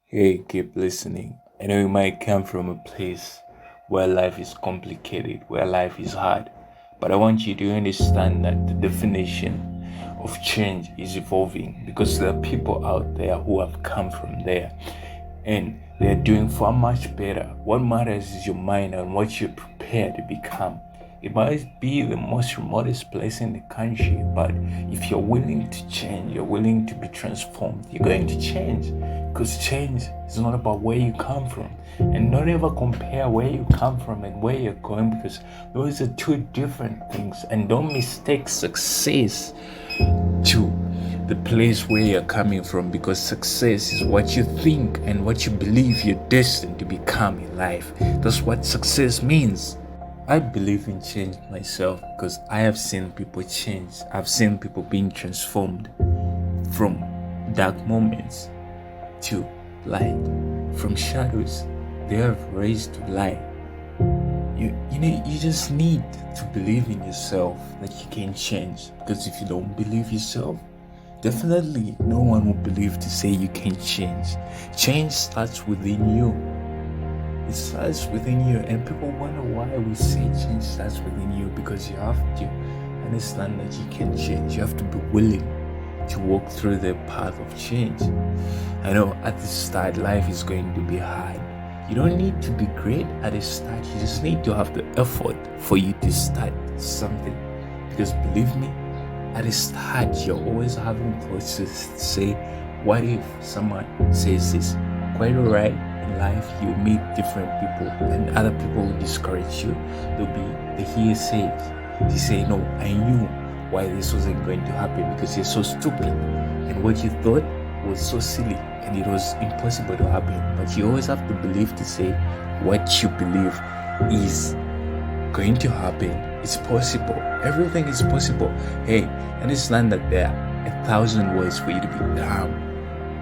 Hey, keep listening. I know you might come from a place where life is complicated, where life is hard, but I want you to understand that the definition of change is evolving because there are people out there who have come from there and they're doing far much better. What matters is your mind and what you're prepared to become. It might be the most remotest place in the country, but if you're willing to change, you're willing to be transformed, you're going to change. Because change is not about where you come from. And don't ever compare where you come from and where you're going because those are two different things. And don't mistake success to the place where you're coming from because success is what you think and what you believe you're destined to become in life. That's what success means. I believe in change myself because I have seen people change. I've seen people being transformed from dark moments to light, from shadows they have raised to light. You just need to believe in yourself that you can change because if you don't believe yourself, definitely no one will believe to say you can change. Change starts within you. It starts within you, and people wonder why we say change starts within you because you have to understand that you can change. You have to be willing to walk through the path of change. I know at the start, life is going to be hard. You don't need to be great at the start, you just need to have the effort for you to start something. Because believe me, at the start, you're always having thoughts to say, what if someone says this? Quite alright, in life you meet different people and other people will discourage you. There'll be the hearsays. They say, no, I knew why this wasn't going to happen because you're so stupid. And what you thought was so silly and it was impossible to happen. But you always have to believe to say what you believe is going to happen. It's possible. Everything is possible. Hey, understand that there are 1,000 ways for you to become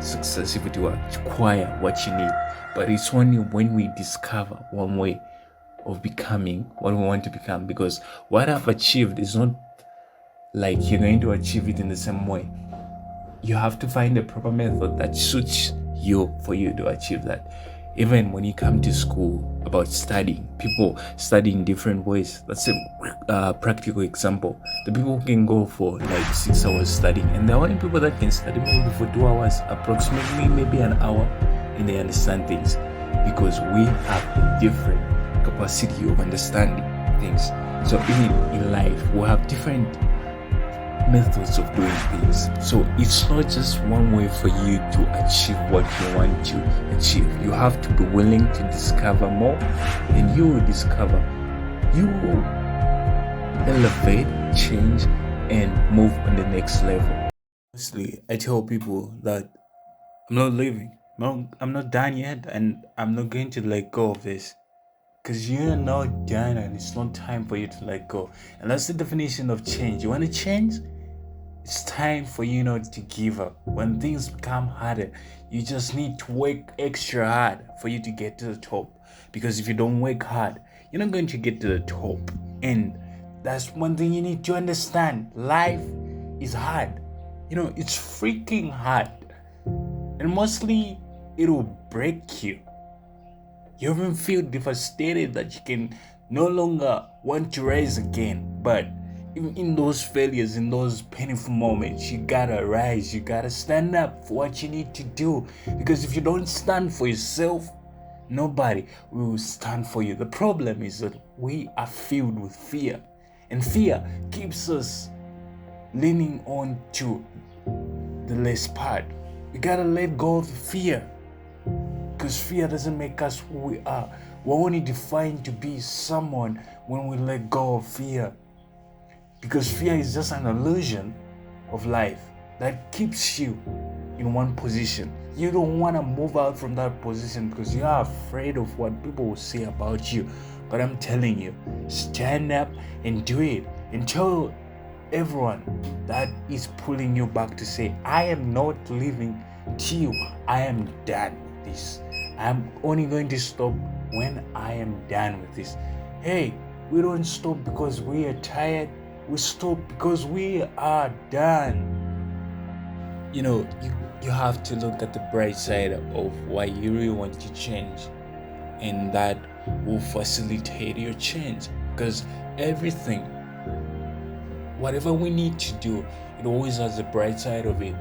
success if you acquire what you need. But it's only when we discover one way of becoming what we want to become. Because what I've achieved is not like you're going to achieve it in the same way. You have to find a proper method that suits you for you to achieve that. Even when you come to school about studying, people study in different ways. That's a practical example. The people who can go for like 6 hours studying, and there are only people that can study maybe for 2 hours, approximately maybe an hour, and they understand things because we have a different capacity of understanding things. So in life, we have different methods of doing things. So it's not just one way for you to achieve what you want to achieve. You have to be willing to discover more, and you will discover, you will elevate, change, and move on the next level. Honestly, I tell people that I'm not leaving. No, I'm not done yet, and I'm not going to let go of this. Because you're not done, and it's not time for you to let go. And that's the definition of change. You want to change? It's time for you not to give up. When things become harder, you just need to work extra hard for you to get to the top. Because if you don't work hard, you're not going to get to the top. And that's one thing you need to understand. Life is hard. It's freaking hard. And mostly it will break you. You even feel devastated that you can no longer want to rise again. But even in those failures, in those painful moments, you gotta rise, you gotta stand up for what you need to do. Because if you don't stand for yourself, nobody will stand for you. The problem is that we are filled with fear, and fear keeps us leaning on to the less part. We gotta let go of fear because fear doesn't make us who we are. We're only defined to be someone when we let go of fear. Because fear is just an illusion of life that keeps you in one position. You don't want to move out from that position because you are afraid of what people will say about you. But I'm telling you, stand up and do it. And tell everyone that is pulling you back to say, I am not leaving till I am done with this. I'm only going to stop when I am done with this. Hey, we don't stop because we are tired. We stop because we are done. You have to look at the bright side of why you really want to change, and that will facilitate your change. Because everything, whatever we need to do, it always has the bright side of it.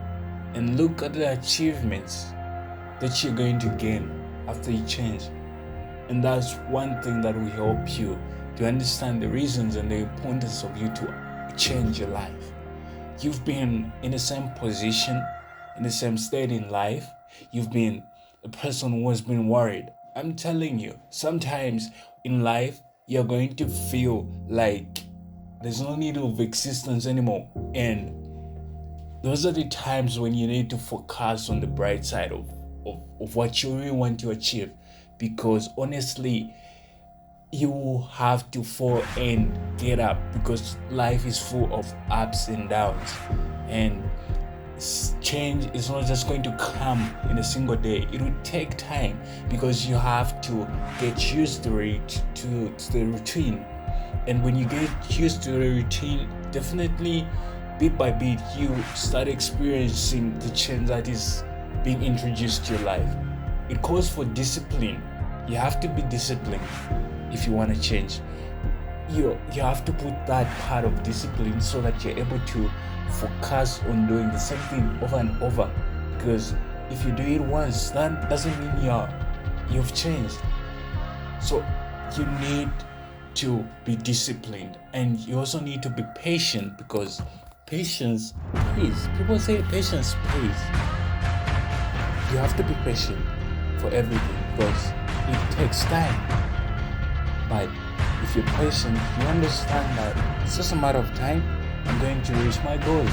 And look at the achievements that you're going to gain after you change. And that's one thing that will help you to understand the reasons and the importance of you to change your life. You've been in the same position, in the same state in life. You've been a person who has been worried. I'm telling you, sometimes in life, you're going to feel like there's no need of existence anymore. And those are the times when you need to focus on the bright side of what you really want to achieve. Because honestly, you will have to fall and get up, because life is full of ups and downs. And change is not just going to come in a single day. It will take time, because you have to get used to it, to the routine. And when you get used to the routine, definitely bit by bit you start experiencing the change that is being introduced to your life. It calls for discipline. You have to be disciplined if you want to change. You have to put that part of discipline so that you're able to focus on doing the same thing over and over. Because if you do it once, that doesn't mean you've changed. So you need to be disciplined, and you also need to be patient, because patience pays. People say patience pays. You have to be patient for everything, because it takes time. But if you're patient, you understand that it's just a matter of time. I'm going to reach my goals.